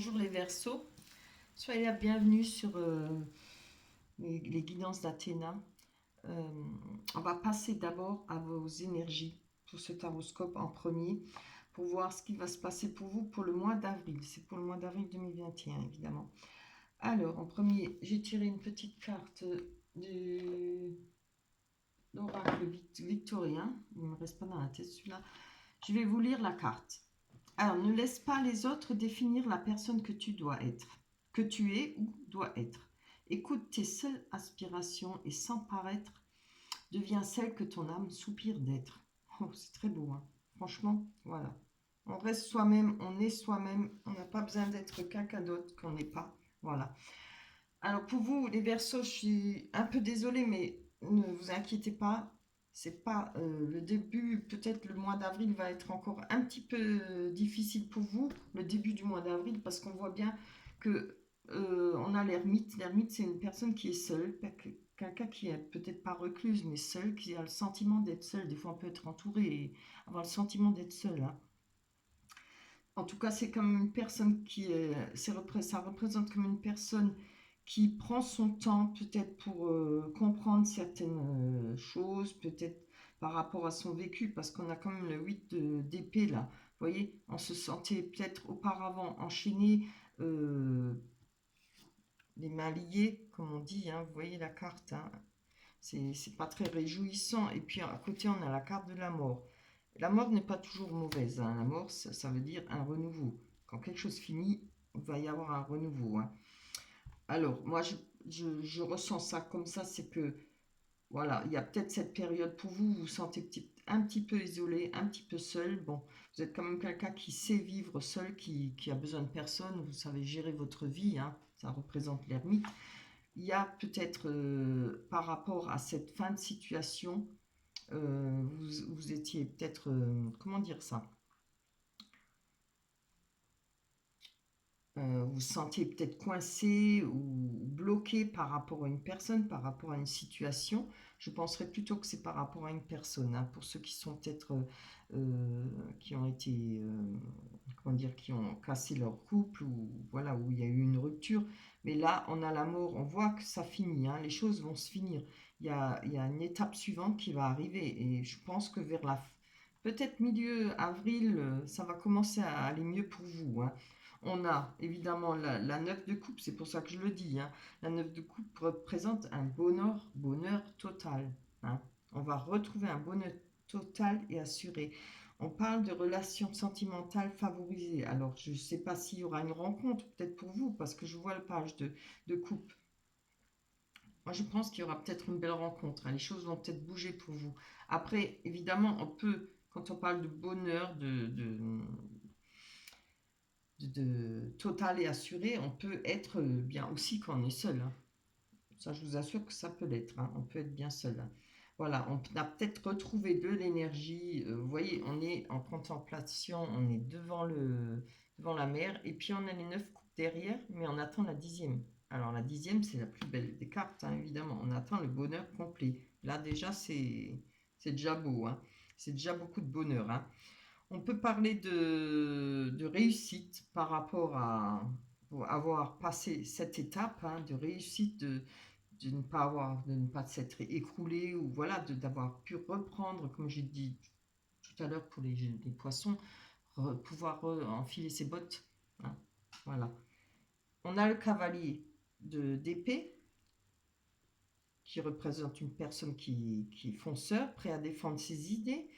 Bonjour les Verseaux, soyez la bienvenue sur les guidances d'Athéna. Euh, on va passer d'abord à vos énergies pour ce taroscope en premier, pour voir ce qui va se passer pour vous pour le mois d'avril. C'est pour le mois d'avril 2021 évidemment. Alors en premier, j'ai tiré une petite carte de l'oracle victorien. Il ne me reste pas dans la tête celui-là. Je vais vous lire la carte. Alors, ne laisse pas les autres définir la personne que tu dois être, que tu es ou dois être. Écoute tes seules aspirations et sans paraître, deviens celle que ton âme soupire d'être. Oh, c'est très beau, hein. Franchement, voilà. On reste soi-même, on est soi-même, on n'a pas besoin d'être quelqu'un d'autre qu'on n'est pas. Voilà. Alors pour vous, les Verseaux, je suis un peu désolée, mais ne vous inquiétez pas. C'est pas le début, peut-être le mois d'avril va être encore un petit peu difficile pour vous, le début du mois d'avril, parce qu'on voit bien que on a l'ermite. L'ermite, c'est une personne qui est seule, quelqu'un qui est peut-être pas recluse, mais seule, qui a le sentiment d'être seule. Des fois, on peut être entouré et avoir le sentiment d'être seul, hein. En tout cas, c'est comme une personne qui est, ça représente comme une personne qui prend son temps peut-être pour comprendre certaines choses, peut-être par rapport à son vécu, parce qu'on a quand même le 8 d'épée là. Vous voyez, on se sentait peut-être auparavant enchaîné, euh, les mains liées, comme on dit, hein. Vous voyez la carte, hein. C'est pas très réjouissant. Et puis à côté, on a la carte de la mort. La mort n'est pas toujours mauvaise, hein. La mort, ça veut dire un renouveau. Quand quelque chose finit, il va y avoir un renouveau, hein. Alors, moi, je ressens ça comme ça, c'est que, voilà, il y a peut-être cette période pour vous, vous vous sentez un petit peu isolé, un petit peu seul. Bon, vous êtes quand même quelqu'un qui sait vivre seul, qui a besoin de personne, vous savez gérer votre vie, hein. Ça représente l'ermite. Il y a peut-être, par rapport à cette fin de situation, vous étiez peut-être, comment dire ça, vous vous sentiez peut-être coincé ou bloqué par rapport à une personne, par rapport à une situation. Je penserais plutôt que c'est par rapport à une personne, hein, pour ceux qui sont peut-être, qui ont été, comment dire, qui ont cassé leur couple ou voilà, où il y a eu une rupture. Mais là, on a la mort, on voit que ça finit, hein, les choses vont se finir. Il y a une étape suivante qui va arriver et je pense que vers peut-être milieu avril, ça va commencer à aller mieux pour vous, hein. On a évidemment la 9 de coupe, c'est pour ça que je le dis, hein. La 9 de coupe représente un bonheur total, hein. On va retrouver un bonheur total et assuré. On parle de relations sentimentales favorisées. Alors, je ne sais pas s'il y aura une rencontre, peut-être pour vous, parce que je vois le page de coupe. Moi, je pense qu'il y aura peut-être une belle rencontre, hein. Les choses vont peut-être bouger pour vous. Après, évidemment, on peut, quand on parle de bonheur, total et assuré, on peut être bien aussi quand on est seul, hein. Ça, je vous assure que ça peut l'être, hein. On peut être bien seul, hein. Voilà, on a peut-être retrouvé de l'énergie. Vous voyez, on est en contemplation, on est devant la mer, et puis on a les 9 coupes derrière, mais on attend la 10e. Alors la 10e, c'est la plus belle des cartes, hein, évidemment. On attend le bonheur complet. Là déjà, c'est déjà beau, hein. C'est déjà beaucoup de bonheur, hein. On peut parler de réussite par rapport à avoir passé cette étape, hein, de réussite, de ne pas s'être écroulé ou voilà, d'avoir pu reprendre, comme j'ai dit tout à l'heure pour les poissons, pouvoir enfiler ses bottes, hein. Voilà. On a le cavalier d'épée qui représente une personne qui est fonceur, prêt à défendre ses idées.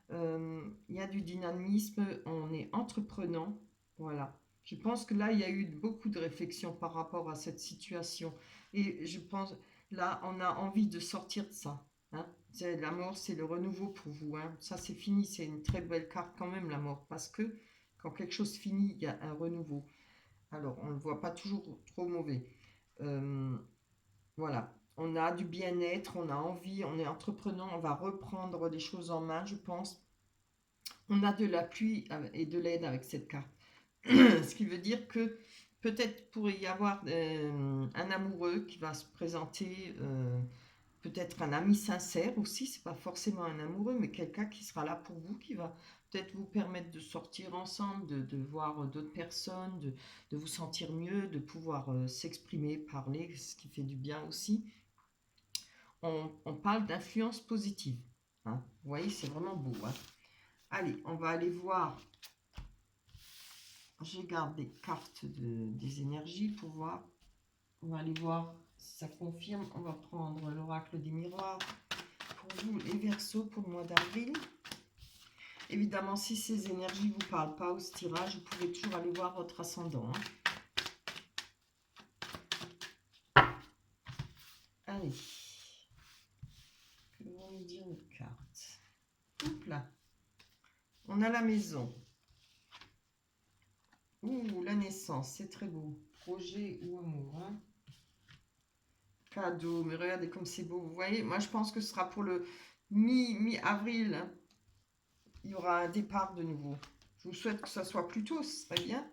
Il y a du dynamisme, on est entreprenant, voilà. Je pense que là, il y a eu beaucoup de réflexion par rapport à cette situation. Et je pense, là, on a envie de sortir de ça, hein. La mort, c'est le renouveau pour vous, hein. Ça, c'est fini, c'est une très belle carte quand même, la mort, parce que quand quelque chose finit, il y a un renouveau. Alors, on ne le voit pas toujours trop mauvais. Euh, voilà. On a du bien-être, on a envie, on est entreprenant, on va reprendre des choses en main, je pense. On a de l'appui et de l'aide avec cette carte. Ce qui veut dire que peut-être pourrait y avoir un amoureux qui va se présenter, peut-être un ami sincère aussi, c'est pas forcément un amoureux, mais quelqu'un qui sera là pour vous, qui va peut-être vous permettre de sortir ensemble, de voir d'autres personnes, de vous sentir mieux, de pouvoir s'exprimer, parler, ce qui fait du bien aussi. On parle d'influence positive. Hein. Vous voyez, c'est vraiment beau. Hein. Allez, on va aller voir. Je garde des cartes des énergies pour voir. On va aller voir si ça confirme. On va prendre l'oracle des miroirs. Pour vous, les Verseaux, pour le mois d'avril. Évidemment, si ces énergies ne vous parlent pas au tirage, vous pouvez toujours aller voir votre ascendant. Hein. Allez. Que vont nous dire les cartes? Hop là. On a la maison. Ouh, la naissance, c'est très beau. Projet ou amour. Hein. Cadeau, mais regardez comme c'est beau. Vous voyez, moi je pense que ce sera pour le mi-avril. Hein. Il y aura un départ de nouveau. Je vous souhaite que ça soit plus tôt, ce serait bien.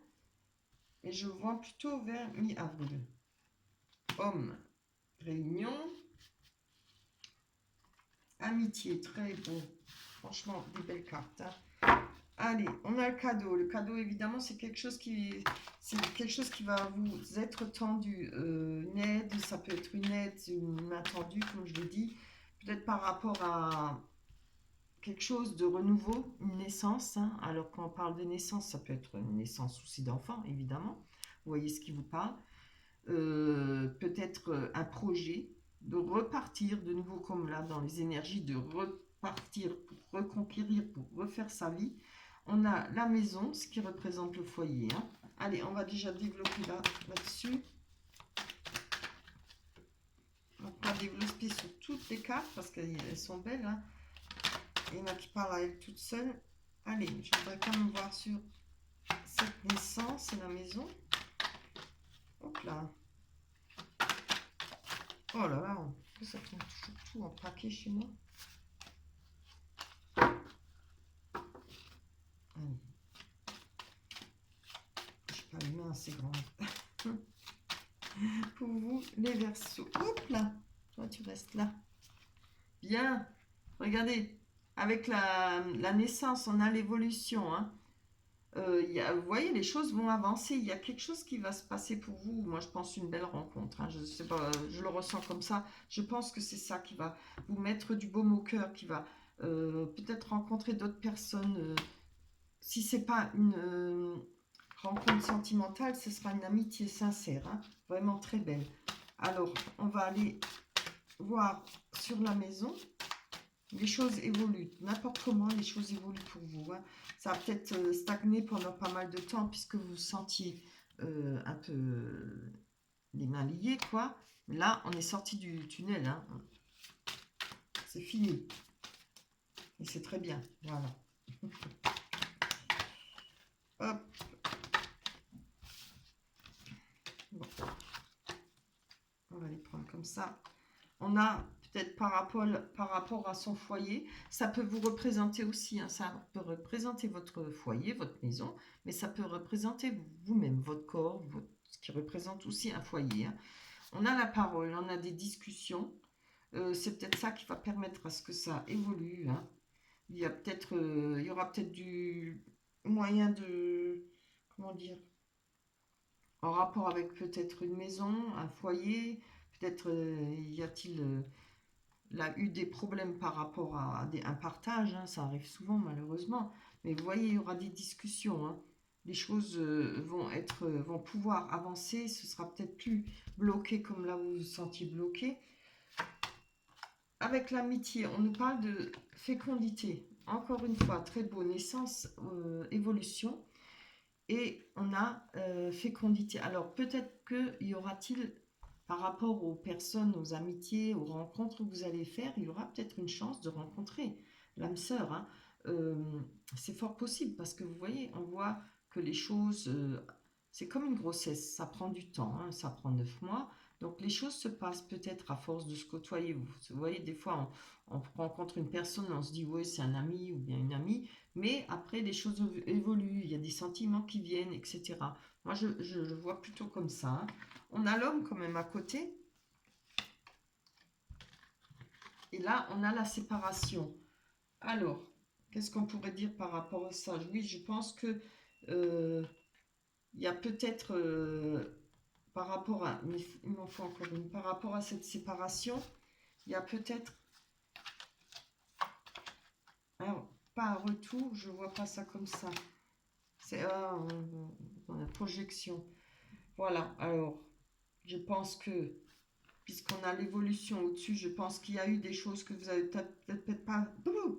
Mais je vois plutôt vers mi-avril. Homme, réunion. Amitié, très beau. Franchement, des belles cartes. Hein. Allez, on a le cadeau. Le cadeau, évidemment, c'est quelque chose qui va vous être tendu. Une aide, ça peut être une aide, une main tendue, comme je l'ai dit. Peut-être par rapport à quelque chose de renouveau, une naissance. Hein. Alors, quand on parle de naissance, ça peut être une naissance aussi d'enfant, évidemment. Vous voyez ce qui vous parle. Peut-être un projet de repartir de nouveau, comme là, dans les énergies, de repartir pour reconquérir, pour refaire sa vie. On a la maison, ce qui représente le foyer. Hein. Allez, on va déjà développer là-dessus. On va pas développer sur toutes les cartes parce qu'elles sont belles. Hein. Il y en a qui parlent à elles toutes seules. Allez, je voudrais quand même voir sur cette naissance et la maison. Hop là. Oh là là, ça tombe toujours tout en paquet chez moi. Allez. Je n'ai pas les mains assez grandes. Pour vous, les Verseaux. Hop là. Toi, tu restes là. Bien. Regardez. Avec la naissance, on a l'évolution. Hein. Vous voyez, les choses vont avancer. Il y a quelque chose qui va se passer pour vous. Moi, je pense une belle rencontre. Hein. Je sais pas, je le ressens comme ça. Je pense que c'est ça qui va vous mettre du baume au cœur, qui va peut-être rencontrer d'autres personnes. Si c'est pas une rencontre sentimentale, ce sera une amitié sincère. Hein. Vraiment très belle. Alors, on va aller voir sur la maison. Les choses évoluent. N'importe comment, les choses évoluent pour vous. Hein. Ça va peut-être stagner pendant pas mal de temps puisque vous sentiez un peu les mains liées, quoi. Mais là, on est sorti du tunnel. Hein. C'est fini. Et c'est très bien. Voilà. Hop. Bon. On va les prendre comme ça. On a peut-être par rapport à son foyer, ça peut vous représenter aussi, hein, ça peut représenter votre foyer, votre maison, mais ça peut représenter vous-même, votre corps, ce qui représente aussi un foyer. Hein. On a la parole, on a des discussions, c'est peut-être ça qui va permettre à ce que ça évolue. Hein. Il y aura peut-être du moyen de, comment dire, en rapport avec peut-être une maison, un foyer, peut-être y a-t-il a eu des problèmes par rapport à un partage, hein, ça arrive souvent malheureusement, mais vous voyez, il y aura des discussions, hein. Les choses vont pouvoir avancer, ce sera peut-être plus bloqué comme là vous vous sentiez bloqué. Avec l'amitié, on nous parle de fécondité, encore une fois, très beau, naissance, évolution, et on a fécondité. Alors peut-être qu'il y aura-t-il par rapport aux personnes, aux amitiés, aux rencontres que vous allez faire, il y aura peut-être une chance de rencontrer l'âme sœur. Hein. C'est fort possible parce que vous voyez, on voit que les choses, c'est comme une grossesse, ça prend du temps, hein, ça prend 9 mois. Donc les choses se passent peut-être à force de se côtoyer. Vous voyez, des fois, on rencontre une personne, on se dit, oui, c'est un ami ou bien une amie, mais après, les choses évoluent, il y a des sentiments qui viennent, etc. Moi, je le vois plutôt comme ça. Hein. On a l'homme quand même à côté. Et là, on a la séparation. Alors, Qu'est-ce qu'on pourrait dire par rapport à ça? Oui, je pense que il y a peut-être par rapport à, mais il m'en faut encore une, par rapport à cette séparation, il y a peut-être pas un retour, je vois pas ça comme ça. C'est dans la projection. Voilà, alors je pense que, puisqu'on a l'évolution au-dessus, je pense qu'il y a eu des choses que vous avez peut-être pas,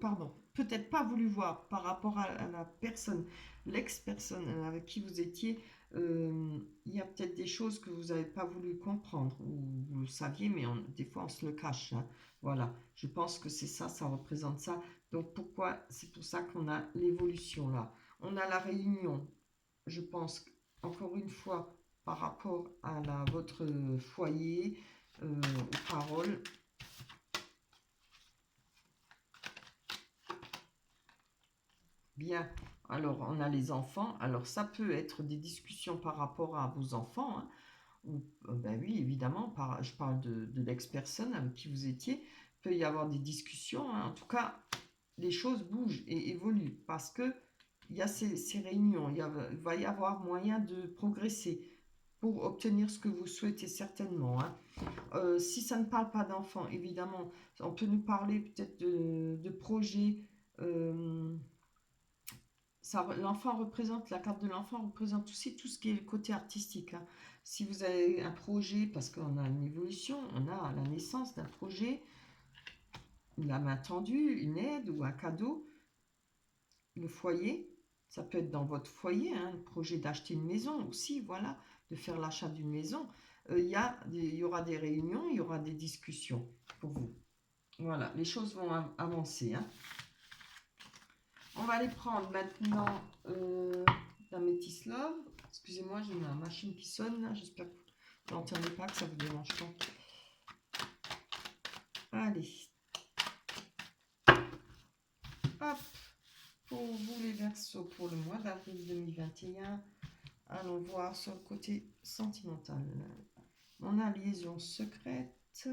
pardon, peut-être pas voulu voir par rapport à la personne, l'ex-personne avec qui vous étiez. Il y a peut-être des choses que vous n'avez pas voulu comprendre, ou vous le saviez, mais des fois on se le cache, hein. Voilà, je pense que c'est ça, ça représente ça. Donc pourquoi? C'est pour ça qu'on a l'évolution là. On a la réunion, je pense, encore une fois, par rapport à votre foyer, aux paroles. Bien, alors on a les enfants. Alors ça peut être des discussions par rapport à vos enfants, hein, ou, ben oui, évidemment, je parle de l'ex-personne avec qui vous étiez. Il peut y avoir des discussions, hein. En tout cas, les choses bougent et évoluent parce que il y a ces réunions. Il va y avoir moyen de progresser pour obtenir ce que vous souhaitez certainement, hein. Si ça ne parle pas d'enfants, évidemment, on peut nous parler peut-être de projets. euh, L'enfant représente, la carte de l'enfant représente aussi tout ce qui est le côté artistique, hein. Si vous avez un projet, parce qu'on a une évolution, on a la naissance d'un projet, la main tendue, une aide ou un cadeau, le foyer, ça peut être dans votre foyer, hein, le projet d'acheter une maison aussi, voilà, de faire l'achat d'une maison. Il y aura des réunions, il y aura des discussions pour vous. Voilà, les choses vont avancer, hein. On va aller prendre maintenant la Métis Love. Excusez-moi, j'ai ma machine qui sonne là. J'espère que vous n'entendez pas, que ça vous dérange pas. Allez. Hop. Pour vous les Verseaux, pour le mois d'avril 2021, allons voir sur le côté sentimental. On a liaison secrète.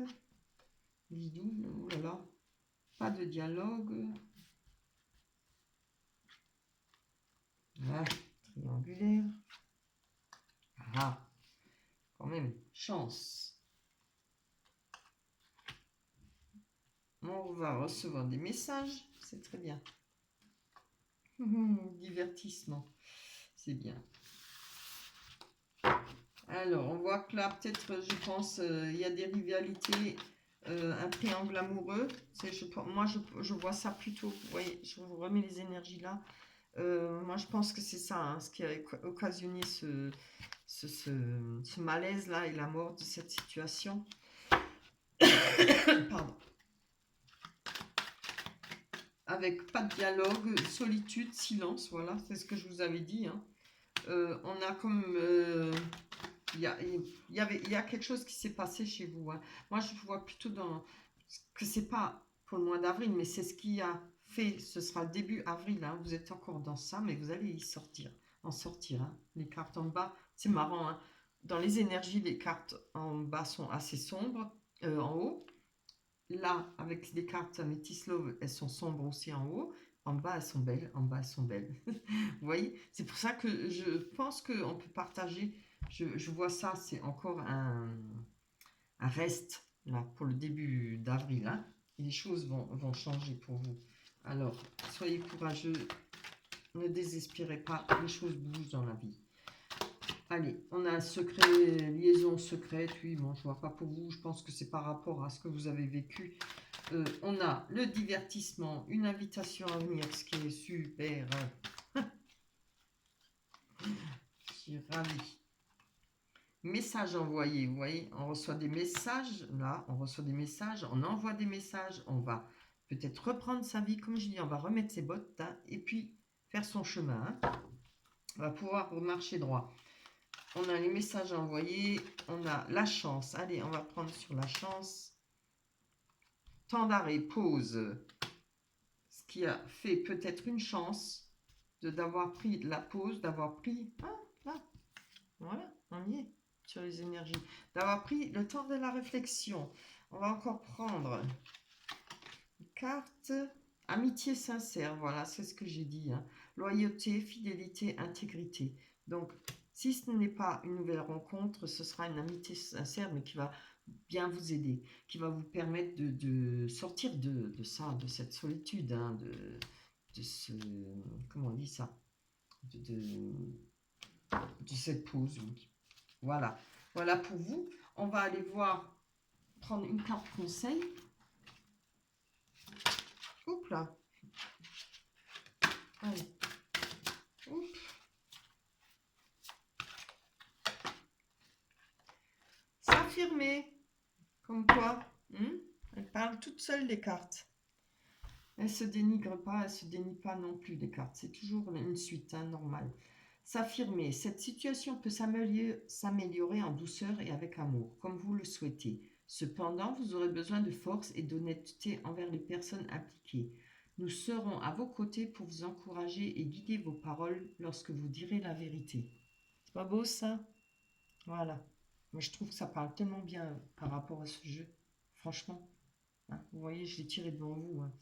Lidou, oh là là. Pas de dialogue. Ah, triangulaire. Ah, quand même, chance. On va recevoir des messages, c'est très bien. Divertissement, c'est bien. Alors, on voit que là, peut-être, je pense, il y a des rivalités, un triangle amoureux. Moi, je vois ça plutôt. Vous voyez, je vous remets les énergies là. Moi, je pense que c'est ça, hein, ce qui a occasionné ce malaise-là et la mort de cette situation. Pardon. Avec pas de dialogue, solitude, silence, voilà, c'est ce que je vous avais dit, hein. On a comme... il y a quelque chose qui s'est passé chez vous, hein. Moi, je vois plutôt que c'est pas pour le mois d'avril, mais c'est ce qui a fait, ce sera le début avril, hein. Vous êtes encore dans ça, mais vous allez en sortir, hein. Les cartes en bas, c'est marrant, hein. Dans les énergies, les cartes en bas sont assez sombres, en haut. Là, avec les cartes Métis Love, elles sont sombres aussi en haut. En bas, elles sont belles. En bas, elles sont belles. Vous voyez? C'est pour ça que je pense qu'on peut partager. Je vois ça, c'est encore un reste là pour le début d'avril, hein. Et les choses vont changer pour vous. Alors, soyez courageux. Ne désespérez pas. Les choses bougent dans la vie. Allez, on a un secret, liaison secrète. Oui, bon, je vois pas pour vous. Je pense que c'est par rapport à ce que vous avez vécu. On a le divertissement, une invitation à venir, ce qui est super. Je suis ravie. Message envoyé, vous voyez, on reçoit des messages, là, on reçoit des messages, on envoie des messages, on va peut-être reprendre sa vie, comme je dis, on va remettre ses bottes, hein, et puis faire son chemin, hein. On va pouvoir marcher droit. On a les messages envoyés, on a la chance. Allez, on va prendre sur la chance. Temps d'arrêt, pause. Ce qui a fait peut-être une chance d'avoir pris la pause, d'avoir pris... Ah, là, voilà, on y est sur les énergies. D'avoir pris le temps de la réflexion. On va encore prendre une carte. Amitié sincère, voilà, c'est ce que j'ai dit, hein. Loyauté, fidélité, intégrité. Donc, si ce n'est pas une nouvelle rencontre, ce sera une amitié sincère, mais qui va bien vous aider, qui va vous permettre de sortir de ça, de cette solitude, hein, de ce... Comment on dit ça? De cette pause, oui. Voilà. Voilà pour vous. On va aller voir, prendre une carte conseil. Oups là. Allez. Oups. S'affirmer. Comme quoi, elles parlent toutes seules les cartes. Elles se dénigrent pas, elles se dénient pas non plus les cartes. C'est toujours une suite, hein, normale. S'affirmer. Cette situation peut s'améliorer en douceur et avec amour, comme vous le souhaitez. Cependant, vous aurez besoin de force et d'honnêteté envers les personnes impliquées. Nous serons à vos côtés pour vous encourager et guider vos paroles lorsque vous direz la vérité. C'est pas beau ça? Voilà. Moi, je trouve que ça parle tellement bien par rapport à ce jeu. Franchement, hein. Vous voyez, je l'ai tiré devant vous, hein.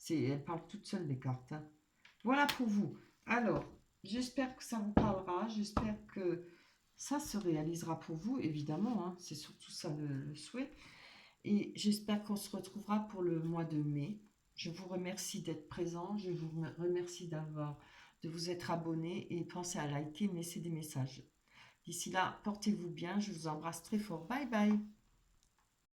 Elles parlent toutes seules, les cartes, hein. Voilà pour vous. Alors, j'espère que ça vous parlera. J'espère que ça se réalisera pour vous, évidemment, hein. C'est surtout ça le souhait. Et j'espère qu'on se retrouvera pour le mois de mai. Je vous remercie d'être présent. Je vous remercie de vous être abonné et pensez à liker, me laisser des messages. D'ici là, portez-vous bien. Je vous embrasse très fort. Bye bye.